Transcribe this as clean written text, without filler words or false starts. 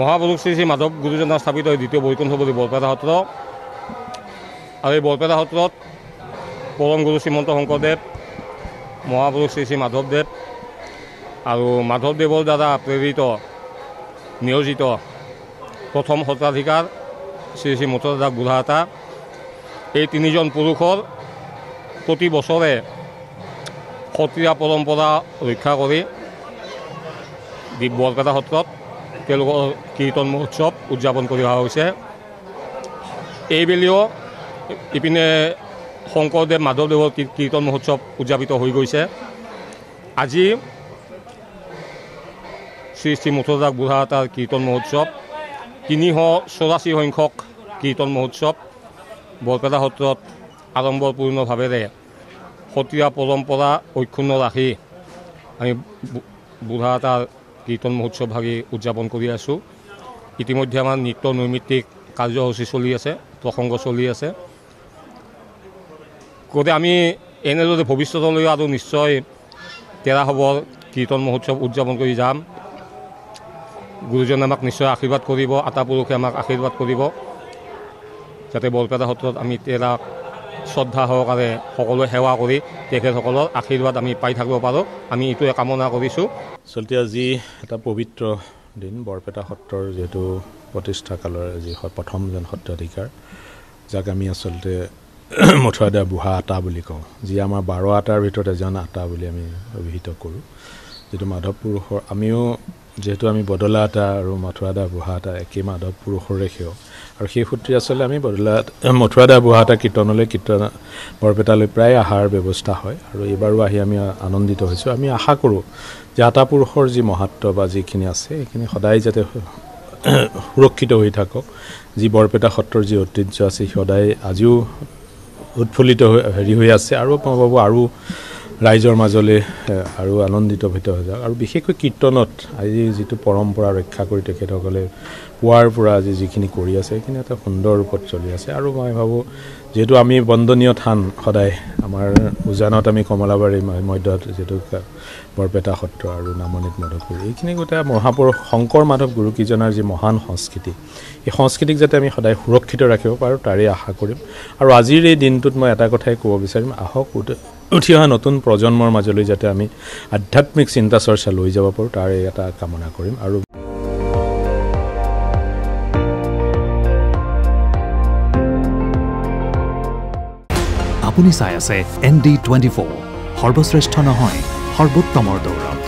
মহাপুৰুষ শ্ৰী শ্ৰী মাধৱ গুৰুজনাৰ স্থাপিত দ্বিতীয় বৈকুণ্ঠপল্লী বৰপেটা সত্ৰ আৰু এই বৰপেটা সত্ৰত পৰম গুৰু শ্ৰীমন্ত শংকৰদেৱ মহাপুৰুষ শ্ৰী শ্ৰী মাধৱদেৱ আৰু মাধৱদেৱৰ দ্বাৰা প্ৰেৰিত নিয়োজিত প্ৰথম সত্ৰাধিকাৰ শ্ৰী শ্ৰী মুঠৰ দাস বুঢ়াহাটা এই তিনিজন পুৰুষৰ প্ৰতি বছৰে সত্ৰীয়া পৰম্পৰা ৰক্ষা কৰি বৰপেটা সত্ৰত তেওঁলোকৰ কীৰ্তন মহোৎসৱ উদযাপন কৰি অহা হৈছে। এইবেলিও ইপিনে শংকৰদেৱ মাধৱদেৱৰ কীৰ্তন মহোৎসৱ উদযাপিত হৈ গৈছে। আজি শ্ৰী শ্ৰী মুঠৰ দাস বুঢ়াহাটাৰ কীৰ্তন মহোৎসৱ 384 সংখ্যক কীৰ্তন মহোৎসৱ বৰপেটা সত্ৰত আড়ম্বৰপূৰ্ণভাৱেৰে সত্ৰীয়া পৰম্পৰা অক্ষুণ্ণ ৰাখি আমি বুঢ়াহাটাৰ কীৰ্তন মহোৎসৱ ভাগি উদযাপন কৰি আছোঁ। ইতিমধ্যে আমাৰ নৃত্য নৈমিত্তিক কাৰ্যসূচী চলি আছে, প্ৰসংগ চলি আছে। গতিকে আমি এনেদৰে ভৱিষ্যতলৈ আৰু নিশ্চয় তেৰাসৱৰ কীৰ্তন মহোৎসৱ উদযাপন কৰি যাম। গুৰুজনে আমাক নিশ্চয় আশীৰ্বাদ কৰিব, আটাপুৰুষে আমাক আশীৰ্বাদ কৰিব, যাতে বৰপেটা সত্ৰত আমি তেৰাক শ্ৰদ্ধা সহকাৰে সকলোৱে সেৱা কৰি তেখেতসকলৰ আশীৰ্বাদ আমি পাই থাকিব পাৰোঁ, আমি এইটোৱে কামনা কৰিছোঁ। আচলতে আজি এটা পবিত্ৰ দিন, বৰপেটা সত্ৰৰ যিহেতু প্ৰতিষ্ঠা কালৰ যি প্ৰথমজন সত্ৰাধিকাৰ, যাক আমি আচলতে মথুৰাদা বুঢ়া আটা বুলি কওঁ, যি আমাৰ 12 আটাৰ ভিতৰত এজন আটা বুলি আমি অভিহিত কৰোঁ। যিটো মাধৱ পুৰুষৰ, আমিও যিহেতু আমি বদলা আটা আৰু মথুৰাদা বুঢ়া আটা একেই মাধৱ পুৰুষৰে সেৱ, আৰু সেই সূত্ৰে আচলতে আমি মথুৰাদা বুঢ়া আটা কীৰ্তনলৈ বৰপেটালৈ প্ৰায় অহাৰ ব্যৱস্থা হয়, আৰু এইবাৰো আহি আমি আনন্দিত হৈছোঁ। আমি আশা কৰোঁ যে আটা পুৰুষৰ যি মহত্ব বা যিখিনি আছে সেইখিনি সদায় যাতে সুৰক্ষিত হৈ থাকক। যি বৰপেটা সত্ৰৰ যি ঐতিহ্য আছে সদায় আজিও উৎফুল্লিত হৈ আছে, আৰু মই ভাবোঁ আৰু ৰাইজৰ মাজলৈ আৰু আনন্দিত হৈ যাওক। আৰু বিশেষকৈ কীৰ্তনত আজি যিটো পৰম্পৰা ৰক্ষা কৰি তেখেতসকলে পুৱাৰ পৰা আজি যিখিনি কৰি আছে সেইখিনি এটা সুন্দৰ ৰূপত চলি আছে। আৰু মই ভাবোঁ যিহেতু আমি বন্দনীয় থান সদায় আমাৰ উজানত আমি কমলাবাৰী মধ্যত যিহেতু বৰপেটা সত্ৰ আৰু নামনিত মাধৱপুৰ, এইখিনি গোটেই মহাপুৰুষ শংকৰ মাধৱ গুৰুকেইজনাৰ যি মহান সংস্কৃতি, এই সংস্কৃতিক যাতে আমি সদায় সুৰক্ষিত ৰাখিব পাৰোঁ তাৰেই আশা কৰিম। আৰু আজিৰ এই দিনটোত মই এটা কথাই ক'ব বিচাৰিম, আহক উঠি অহা নতুন প্ৰজন্মৰ মাজলৈ যাতে আমি আধ্যাত্মিক চিন্তা চৰ্চা লৈ যাব পাৰোঁ, তাৰে এটা কামনা কৰিম। আৰু আপুনি চাই আছে ND24, সৰ্বশ্ৰেষ্ঠ নহয় সৰ্বোত্তমৰ দৌৰত।